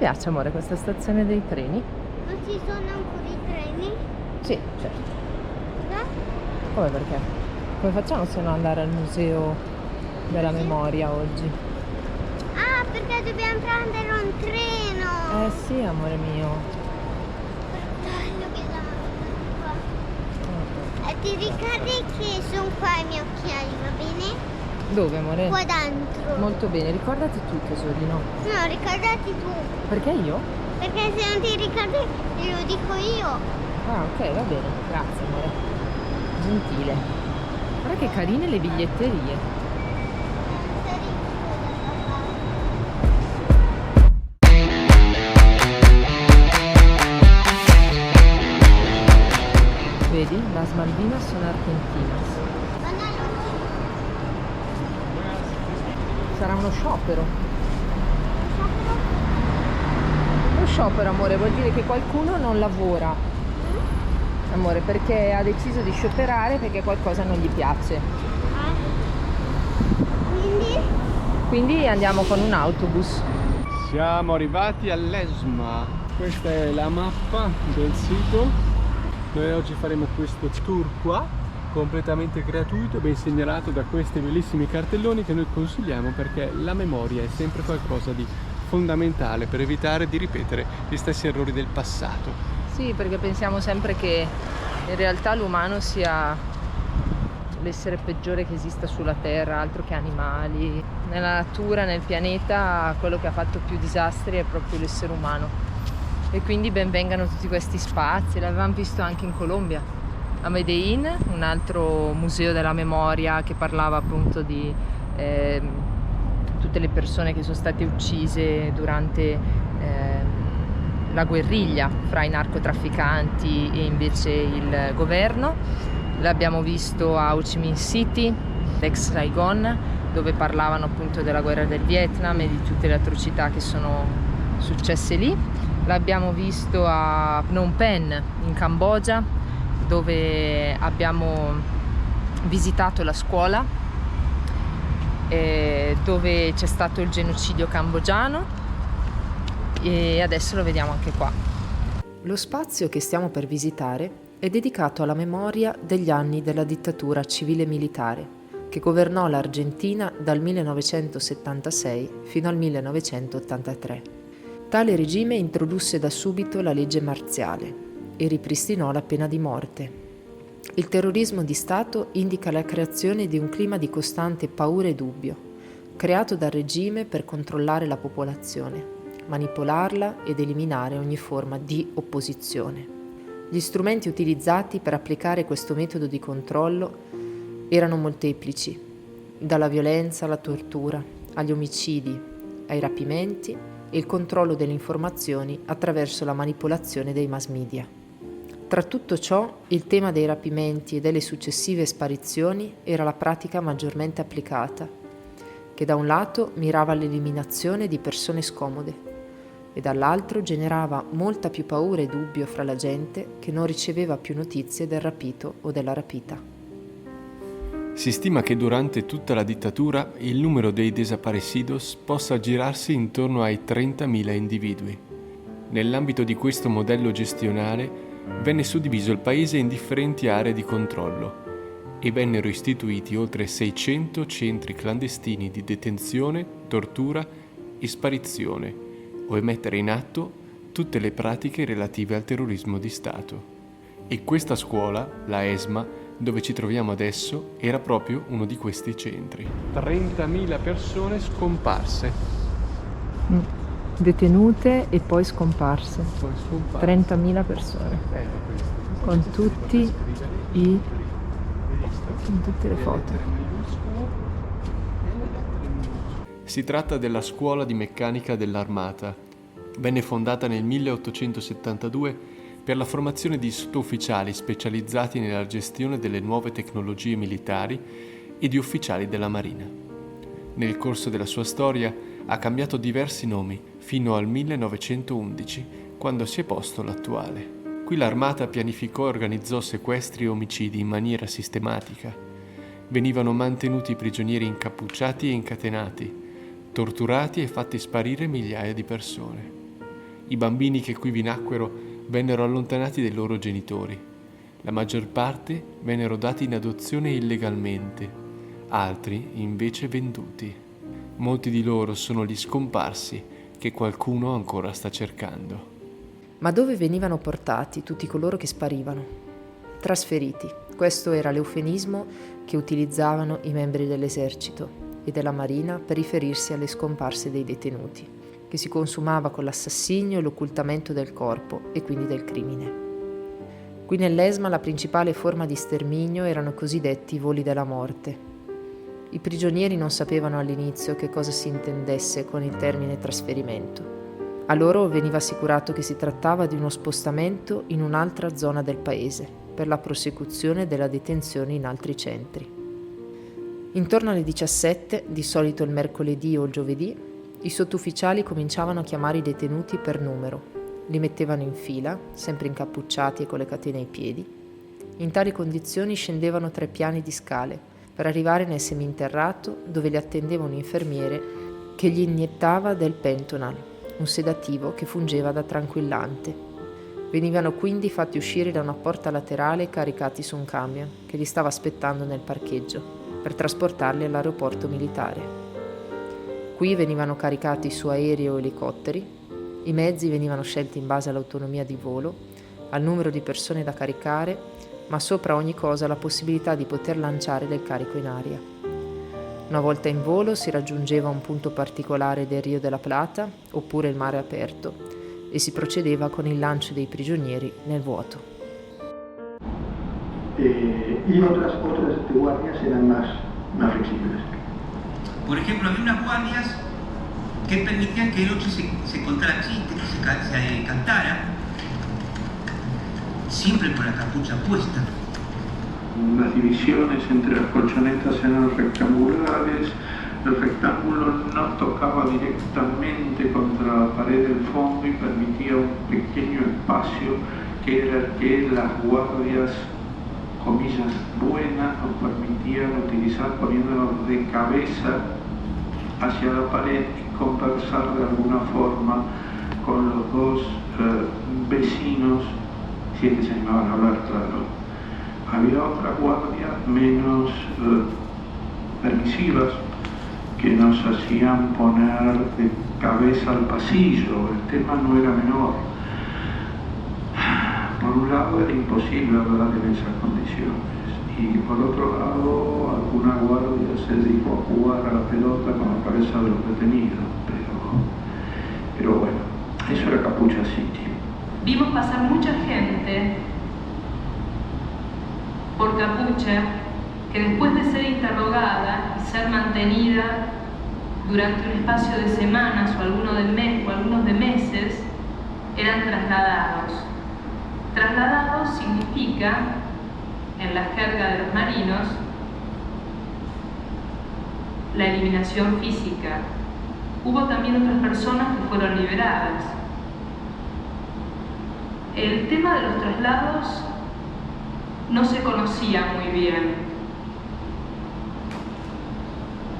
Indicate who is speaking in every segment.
Speaker 1: piace, amore, questa stazione dei treni?
Speaker 2: Ma ci sono ancora i treni?
Speaker 1: Sì, certo.
Speaker 2: Da?
Speaker 1: Come perché? Come facciamo se non andare al museo della memoria oggi?
Speaker 2: Ah, perché dobbiamo prendere un treno!
Speaker 1: Sì, amore mio.
Speaker 2: Bello che qua. E ti ricordi che sono qua i miei occhiali, va bene?
Speaker 1: Dove, amore?
Speaker 2: Qua dentro.
Speaker 1: Molto bene, ricordati tu tesorino.
Speaker 2: No, ricordati tu.
Speaker 1: Perché io?
Speaker 2: Perché se non ti ricordi glielo dico io.
Speaker 1: Ah, ok, va bene, grazie, amore. Gentile. Guarda che carine le biglietterie. Vedi, las Malvinas son argentinas. Sarà uno sciopero. Lo sciopero, amore, vuol dire che qualcuno non lavora. Amore, perché ha deciso di scioperare perché qualcosa non gli piace. Quindi andiamo con un autobus.
Speaker 3: Siamo arrivati all'ESMA. Questa è la mappa del sito. Noi oggi faremo questo tour qua, completamente gratuito, ben segnalato da questi bellissimi cartelloni che noi consigliamo perché la memoria è sempre qualcosa di fondamentale per evitare di ripetere gli stessi errori del passato.
Speaker 1: Sì, perché pensiamo sempre che in realtà l'umano sia l'essere peggiore che esista sulla Terra, altro che animali. Nella natura, nel pianeta, quello che ha fatto più disastri è proprio l'essere umano. E quindi ben vengano tutti questi spazi, l'avevamo visto anche in Colombia, a Medellín, un altro museo della memoria che parlava appunto di tutte le persone che sono state uccise durante la guerriglia fra i narcotrafficanti e invece il governo. L'abbiamo visto a Ho Chi Minh City, ex Saigon, dove parlavano appunto della guerra del Vietnam e di tutte le atrocità che sono successe lì. L'abbiamo visto a Phnom Penh in Cambogia, dove abbiamo visitato la scuola dove c'è stato il genocidio cambogiano, e adesso lo vediamo anche qua. Lo spazio che stiamo per visitare è dedicato alla memoria degli anni della dittatura civile-militare che governò l'Argentina dal 1976 fino al 1983. Tale regime introdusse da subito la legge marziale e ripristinò la pena di morte. Il terrorismo di Stato indica la creazione di un clima di costante paura e dubbio, creato dal regime per controllare la popolazione, manipolarla ed eliminare ogni forma di opposizione. Gli strumenti utilizzati per applicare questo metodo di controllo erano molteplici, dalla violenza alla tortura, agli omicidi, ai rapimenti e il controllo delle informazioni attraverso la manipolazione dei mass media. Tra tutto ciò, il tema dei rapimenti e delle successive sparizioni era la pratica maggiormente applicata, che da un lato mirava all'eliminazione di persone scomode e dall'altro generava molta più paura e dubbio fra la gente che non riceveva più notizie del rapito o della rapita.
Speaker 3: Si stima che durante tutta la dittatura il numero dei desaparecidos possa aggirarsi intorno ai 30.000 individui. Nell'ambito di questo modello gestionale venne suddiviso il paese in differenti aree di controllo e vennero istituiti oltre 600 centri clandestini di detenzione, tortura e sparizione, o mettere in atto tutte le pratiche relative al terrorismo di Stato. E questa scuola, la ESMA, dove ci troviamo adesso, era proprio uno di questi centri. 30.000 persone scomparse.
Speaker 1: Detenute e poi scomparse. 30.000 persone. Con tutte le foto.
Speaker 3: Si tratta della scuola di meccanica dell'Armata. Venne fondata nel 1872 per la formazione di sottufficiali specializzati nella gestione delle nuove tecnologie militari e di ufficiali della Marina. Nel corso della sua storia ha cambiato diversi nomi fino al 1911, quando si è posto l'attuale. Qui l'Armata pianificò e organizzò sequestri e omicidi in maniera sistematica. Venivano mantenuti prigionieri incappucciati e incatenati, torturati e fatti sparire migliaia di persone. I bambini che qui vi nacquero vennero allontanati dai loro genitori. La maggior parte vennero dati in adozione illegalmente, altri invece venduti. Molti di loro sono gli scomparsi che qualcuno ancora sta cercando.
Speaker 1: Ma dove venivano portati tutti coloro che sparivano? Trasferiti. Questo era l'eufemismo che utilizzavano i membri dell'esercito e della marina per riferirsi alle scomparse dei detenuti, che si consumava con l'assassinio e l'occultamento del corpo e quindi del crimine. Qui nell'ESMA la principale forma di sterminio erano i cosiddetti voli della morte. I prigionieri non sapevano all'inizio che cosa si intendesse con il termine trasferimento. A loro veniva assicurato che si trattava di uno spostamento in un'altra zona del paese per la prosecuzione della detenzione in altri centri. Intorno alle 17, di solito il mercoledì o il giovedì, i sottufficiali cominciavano a chiamare i detenuti per numero. Li mettevano in fila, sempre incappucciati e con le catene ai piedi. In tali condizioni scendevano 3 piani di scale per arrivare nel seminterrato dove li attendeva un infermiere che gli iniettava del Pentonal, un sedativo che fungeva da tranquillante. Venivano quindi fatti uscire da una porta laterale e caricati su un camion che li stava aspettando nel parcheggio per trasportarli all'aeroporto militare. Qui venivano caricati su aerei o elicotteri. I mezzi venivano scelti in base all'autonomia di volo, al numero di persone da caricare, ma sopra ogni cosa la possibilità di poter lanciare del carico in aria. Una volta in volo si raggiungeva un punto particolare del Rio della Plata oppure il mare aperto e si procedeva con il lancio dei prigionieri nel vuoto.
Speaker 4: Y otras guardias eran más flexibles.
Speaker 5: Por ejemplo, había unas guardias que permitían que de noche se contara chistes, que se cantara, siempre con la capucha puesta.
Speaker 4: Las divisiones entre las colchonetas eran rectangulares, el rectángulo no tocaba directamente contra la pared del fondo y permitía un pequeño espacio que era el que las guardias, comillas, buenas nos permitían utilizar poniéndonos de cabeza hacia la pared y conversar de alguna forma con los dos vecinos, si es que se animaban a hablar, claro. Había otras guardias menos permisivas que nos hacían poner de cabeza al pasillo. El tema no era menor. Por un lado era imposible hablar en esas condiciones y por otro lado alguna guardia se dedicó a jugar a la pelota con la cabeza de los detenidos, pero bueno, eso era Capucha City.
Speaker 6: Vimos pasar mucha gente por Capucha que después de ser interrogada y ser mantenida durante un espacio de semanas o algunos de meses, eran trasladados. Trasladados significa, en la jerga de los marinos, la eliminación física. Hubo también otras personas que fueron liberadas. El tema de los traslados no se conocía muy bien.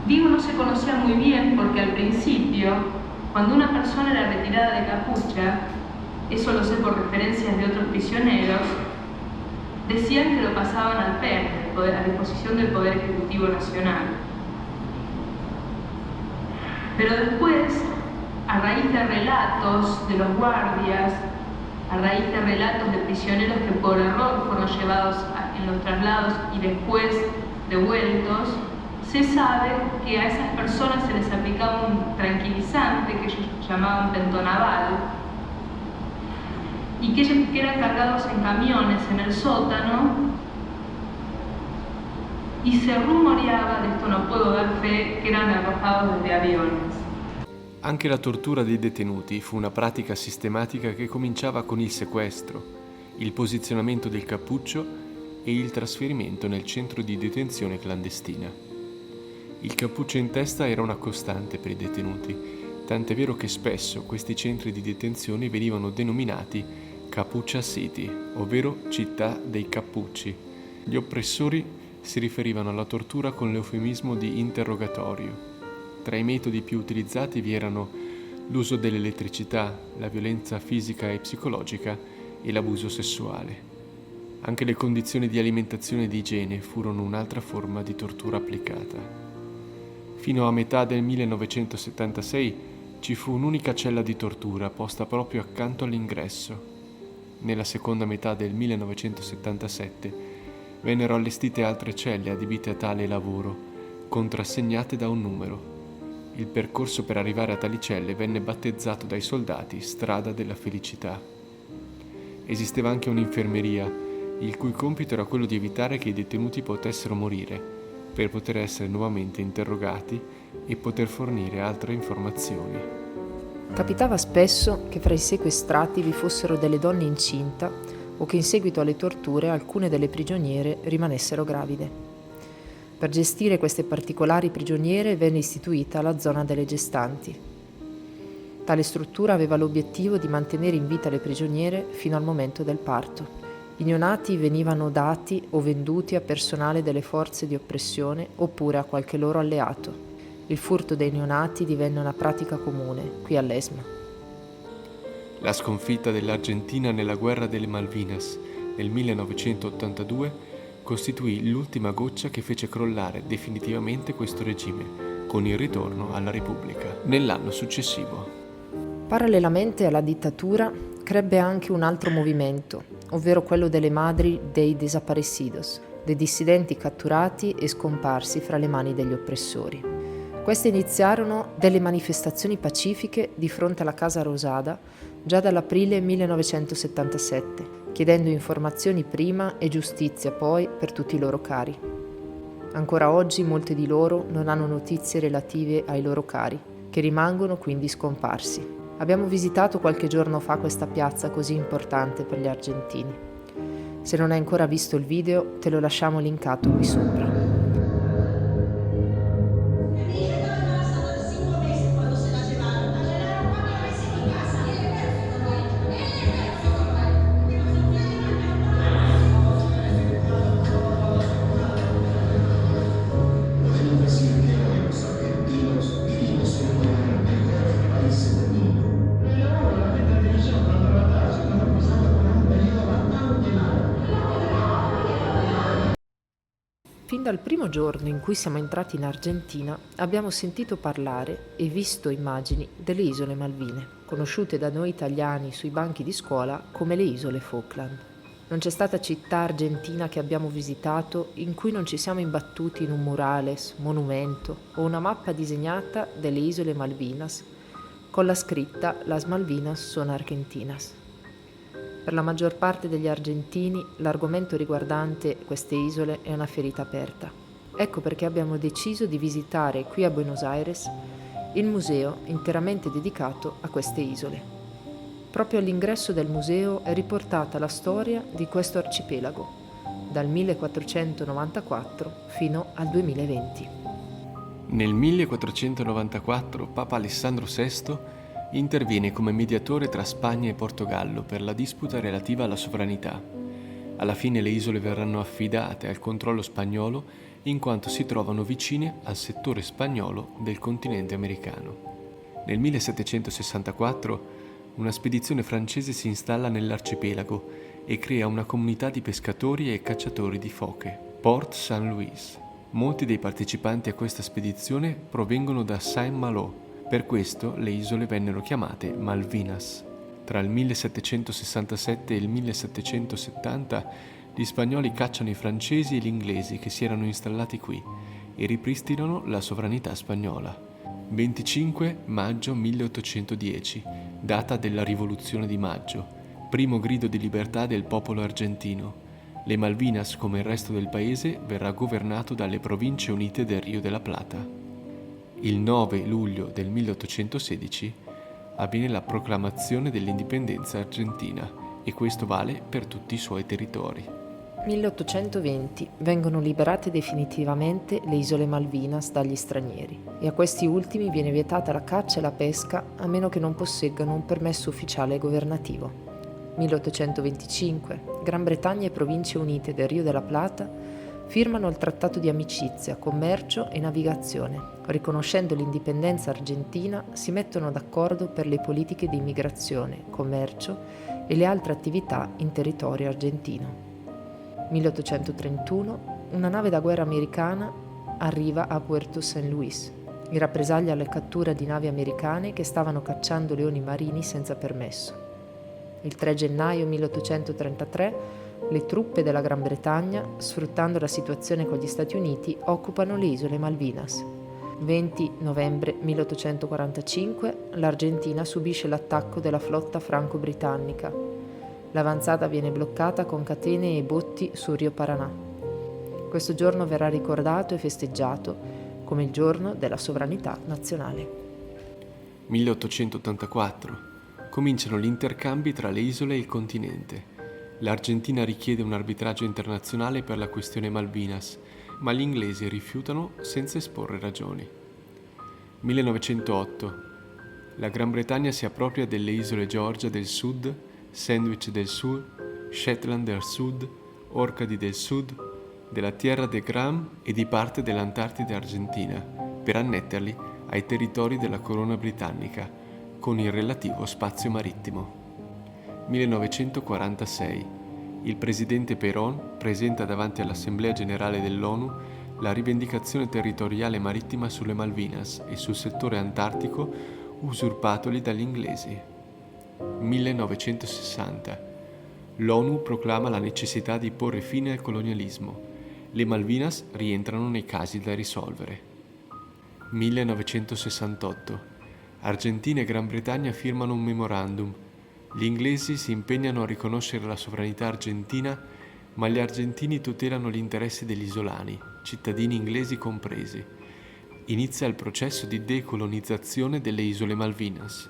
Speaker 6: Digo no se conocía muy bien porque al principio, cuando una persona era retirada de Capucha, eso lo sé por referencias de otros prisioneros, decían que lo pasaban al PEN, a disposición del Poder Ejecutivo Nacional. Pero después, a raíz de relatos de los guardias, a raíz de relatos de prisioneros que por error fueron llevados en los traslados y después devueltos, se sabe que a esas personas se les aplicaba un tranquilizante que ellos llamaban pentonaval y que ellos eran cargados en camiones en el sótano y se rumoreaba, de esto no puedo dar fe, che erano arrojados desde aviones.
Speaker 3: Anche la tortura dei detenuti fu una pratica sistematica che cominciava con il sequestro, il posizionamento del cappuccio e il trasferimento nel centro di detenzione clandestina. Il cappuccio in testa era una costante per i detenuti, tant'è vero che spesso questi centri di detenzione venivano denominati Capucha City, ovvero città dei cappucci. Gli oppressori si riferivano alla tortura con l'eufemismo di interrogatorio. Tra i metodi più utilizzati vi erano l'uso dell'elettricità, la violenza fisica e psicologica e l'abuso sessuale. Anche le condizioni di alimentazione e di igiene furono un'altra forma di tortura applicata. Fino a metà del 1976 ci fu un'unica cella di tortura posta proprio accanto all'ingresso. Nella seconda metà del 1977 vennero allestite altre celle adibite a tale lavoro, contrassegnate da un numero. Il percorso per arrivare a tali celle venne battezzato dai soldati Strada della Felicità. Esisteva anche un'infermeria, il cui compito era quello di evitare che i detenuti potessero morire, per poter essere nuovamente interrogati e poter fornire altre informazioni.
Speaker 1: Capitava spesso che fra i sequestrati vi fossero delle donne incinta o che in seguito alle torture alcune delle prigioniere rimanessero gravide. Per gestire queste particolari prigioniere venne istituita la zona delle gestanti. Tale struttura aveva l'obiettivo di mantenere in vita le prigioniere fino al momento del parto. I neonati venivano dati o venduti a personale delle forze di oppressione oppure a qualche loro alleato. Il furto dei neonati divenne una pratica comune qui all'ESMA.
Speaker 3: La sconfitta dell'Argentina nella guerra delle Malvinas nel 1982 costituì l'ultima goccia che fece crollare definitivamente questo regime, con il ritorno alla Repubblica nell'anno successivo.
Speaker 1: Parallelamente alla dittatura crebbe anche un altro movimento, ovvero quello delle madri dei desaparecidos, dei dissidenti catturati e scomparsi fra le mani degli oppressori. Queste iniziarono delle manifestazioni pacifiche di fronte alla Casa Rosada già dall'aprile 1977, chiedendo informazioni prima e giustizia poi per tutti i loro cari. Ancora oggi molte di loro non hanno notizie relative ai loro cari, che rimangono quindi scomparsi. Abbiamo visitato qualche giorno fa questa piazza così importante per gli argentini. Se non hai ancora visto il video, te lo lasciamo linkato qui sopra. Fin dal primo giorno in cui siamo entrati in Argentina abbiamo sentito parlare e visto immagini delle isole Malvine, conosciute da noi italiani sui banchi di scuola come le isole Falkland. Non c'è stata città argentina che abbiamo visitato in cui non ci siamo imbattuti in un murales, monumento o una mappa disegnata delle isole Malvinas con la scritta Las Malvinas son Argentinas. Per la maggior parte degli argentini l'argomento riguardante queste isole è una ferita aperta. Ecco perché abbiamo deciso di visitare qui a Buenos Aires il museo interamente dedicato a queste isole. Proprio all'ingresso del museo è riportata la storia di questo arcipelago, dal 1494 fino al 2020.
Speaker 3: Nel 1494 Papa Alessandro VI interviene come mediatore tra Spagna e Portogallo per la disputa relativa alla sovranità. Alla fine le isole verranno affidate al controllo spagnolo in quanto si trovano vicine al settore spagnolo del continente americano. Nel 1764 una spedizione francese si installa nell'arcipelago e crea una comunità di pescatori e cacciatori di foche, Port St. Louis. Molti dei partecipanti a questa spedizione provengono da Saint-Malo. Per questo le isole vennero chiamate Malvinas. Tra il 1767 e il 1770 gli spagnoli cacciano i francesi e gli inglesi che si erano installati qui e ripristinano la sovranità spagnola. 25 maggio 1810, data della Rivoluzione di Maggio, primo grido di libertà del popolo argentino. Le Malvinas, come il resto del paese, verrà governato dalle Province Unite del Rio de la Plata. Il 9 luglio del 1816 avviene la proclamazione dell'indipendenza argentina e questo vale per tutti i suoi territori.
Speaker 1: 1820 vengono liberate definitivamente le isole Malvinas dagli stranieri e a questi ultimi viene vietata la caccia e la pesca a meno che non posseggano un permesso ufficiale governativo. 1825 Gran Bretagna e Province Unite del Rio della Plata firmano il trattato di amicizia, commercio e navigazione. Riconoscendo l'indipendenza argentina, si mettono d'accordo per le politiche di immigrazione, commercio e le altre attività in territorio argentino. 1831, una nave da guerra americana arriva a Puerto San Luis, in rappresaglia alla cattura di navi americane che stavano cacciando leoni marini senza permesso. Il 3 gennaio 1833 le truppe della Gran Bretagna, sfruttando la situazione con gli Stati Uniti, occupano le isole Malvinas. 20 novembre 1845 l'Argentina subisce l'attacco della flotta franco-britannica. L'avanzata viene bloccata con catene e botti sul Rio Paranà. Questo giorno verrà ricordato e festeggiato come il giorno della sovranità nazionale.
Speaker 3: 1884. Cominciano gli intercambi tra le isole e il continente. L'Argentina richiede un arbitraggio internazionale per la questione Malvinas, ma gli inglesi rifiutano senza esporre ragioni. 1908. La Gran Bretagna si appropria delle isole Georgia del Sud, Sandwich del Sud, Shetland del Sud, Orcadi del Sud, della Tierra de Gram e di parte dell'Antartide argentina, per annetterli ai territori della corona britannica, con il relativo spazio marittimo. 1946. Il presidente Perón presenta davanti all'Assemblea Generale dell'ONU la rivendicazione territoriale marittima sulle Malvinas e sul settore antartico usurpatoli dagli inglesi. 1960. L'ONU proclama la necessità di porre fine al colonialismo. Le Malvinas rientrano nei casi da risolvere. 1968. Argentina e Gran Bretagna firmano un memorandum. Gli inglesi si impegnano a riconoscere la sovranità argentina, ma gli argentini tutelano gli interessi degli isolani, cittadini inglesi compresi. Inizia il processo di decolonizzazione delle isole Malvinas.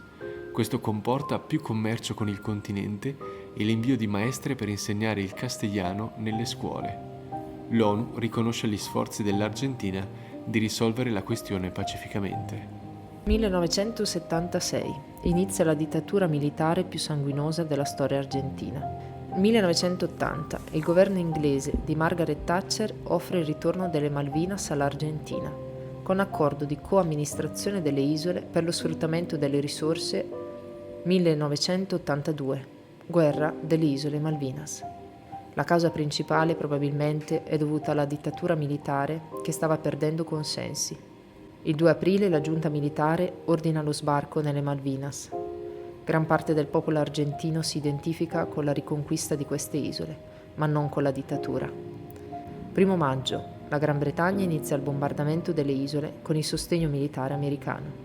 Speaker 3: Questo comporta più commercio con il continente e l'invio di maestre per insegnare il castigliano nelle scuole. L'ONU riconosce gli sforzi dell'Argentina di risolvere la questione pacificamente.
Speaker 1: 1976. Inizia la dittatura militare più sanguinosa della storia argentina. 1980. Il governo inglese di Margaret Thatcher offre il ritorno delle Malvinas all'Argentina, con accordo di coamministrazione delle isole per lo sfruttamento delle risorse. 1982. Guerra delle isole Malvinas. La causa principale probabilmente è dovuta alla dittatura militare che stava perdendo consensi. Il 2 aprile la giunta militare ordina lo sbarco nelle Malvinas. Gran parte del popolo argentino si identifica con la riconquista di queste isole, ma non con la dittatura. 1 maggio, la Gran Bretagna inizia il bombardamento delle isole con il sostegno militare americano.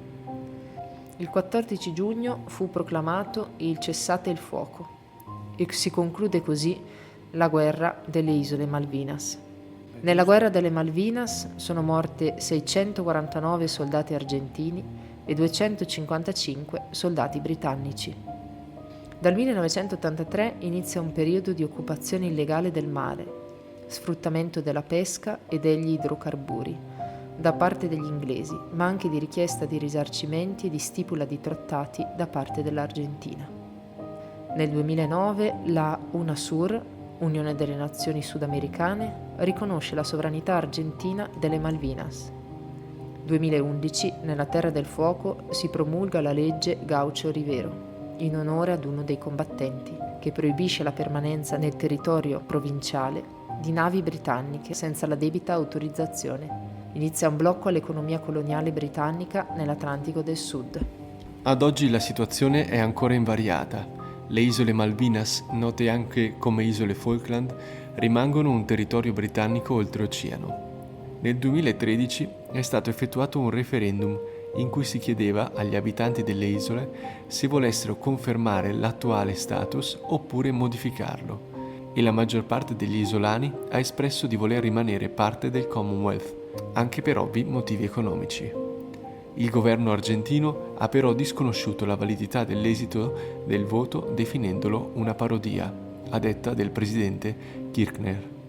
Speaker 1: Il 14 giugno fu proclamato il cessate il fuoco e si conclude così la guerra delle isole Malvinas. Nella guerra delle Malvinas sono morte 649 soldati argentini e 255 soldati britannici. Dal 1983 inizia un periodo di occupazione illegale del mare, sfruttamento della pesca e degli idrocarburi da parte degli inglesi, ma anche di richiesta di risarcimenti e di stipula di trattati da parte dell'Argentina. Nel 2009 la UNASUR, Unione delle Nazioni Sudamericane, riconosce la sovranità argentina delle Malvinas. 2011, nella Terra del Fuoco, si promulga la legge Gaucho-Rivero, in onore ad uno dei combattenti, che proibisce la permanenza nel territorio provinciale di navi britanniche senza la debita autorizzazione. Inizia un blocco all'economia coloniale britannica nell'Atlantico del Sud.
Speaker 3: Ad oggi la situazione è ancora invariata. Le isole Malvinas, note anche come isole Falkland, rimangono un territorio britannico oltreoceano. Nel 2013 è stato effettuato un referendum in cui si chiedeva agli abitanti delle isole se volessero confermare l'attuale status oppure modificarlo, e la maggior parte degli isolani ha espresso di voler rimanere parte del Commonwealth, anche per ovvi motivi economici. Il governo argentino ha però disconosciuto la validità dell'esito del voto definendolo una parodia, a detta del presidente Kirchner.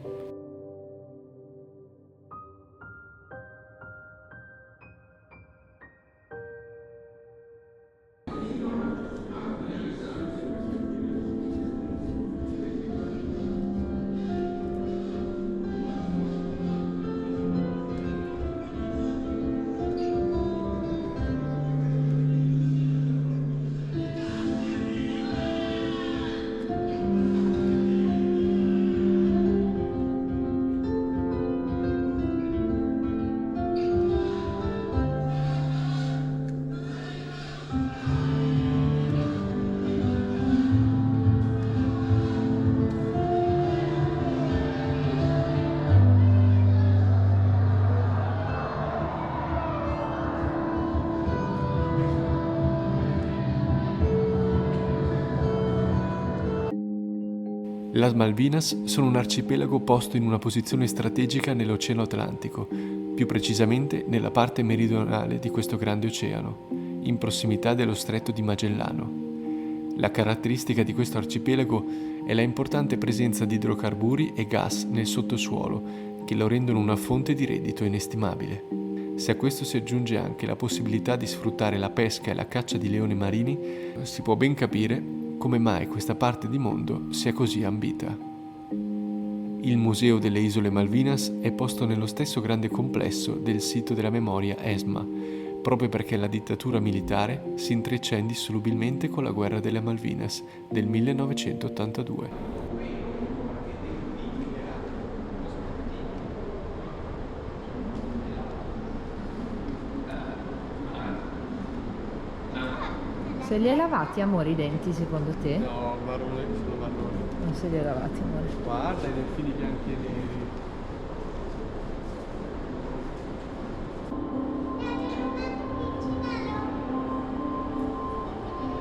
Speaker 3: Las Malvinas sono un arcipelago posto in una posizione strategica nell'Oceano Atlantico, più precisamente nella parte meridionale di questo grande oceano, in prossimità dello Stretto di Magellano. La caratteristica di questo arcipelago è la importante presenza di idrocarburi e gas nel sottosuolo, che lo rendono una fonte di reddito inestimabile. Se a questo si aggiunge anche la possibilità di sfruttare la pesca e la caccia di leoni marini, si può ben capire come mai questa parte di mondo sia così ambita. Il Museo delle Isole Malvinas è posto nello stesso grande complesso del sito della memoria ESMA, proprio perché la dittatura militare si intreccia indissolubilmente con la guerra delle Malvinas del 1982.
Speaker 1: Se li hai lavati, amore, i denti, secondo te?
Speaker 3: No, marrone, sono marroni.
Speaker 1: Non se li hai lavati, amore.
Speaker 3: Guarda, i delfini bianchi e neri.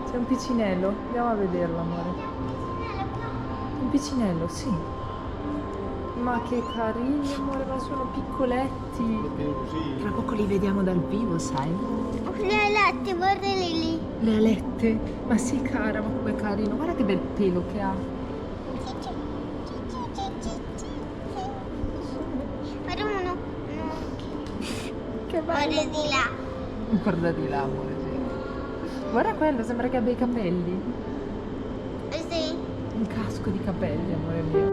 Speaker 1: C'è un piccinello, andiamo a vederlo, amore. Un piccinello, sì. Ma che carini, amore, ma sono piccoletti. Tra poco li vediamo dal vivo, sai?
Speaker 2: Le alette, guardali lì.
Speaker 1: Le alette? Ma sì, cara, ma come carino. Guarda che bel pelo che ha.
Speaker 2: Guarda uno.
Speaker 1: Che
Speaker 2: Guarda
Speaker 1: bello.
Speaker 2: di là.
Speaker 1: Guarda di là, amore, sì. Guarda quello, sembra che abbia i capelli.
Speaker 2: Sì.
Speaker 1: Un casco di capelli, amore mio.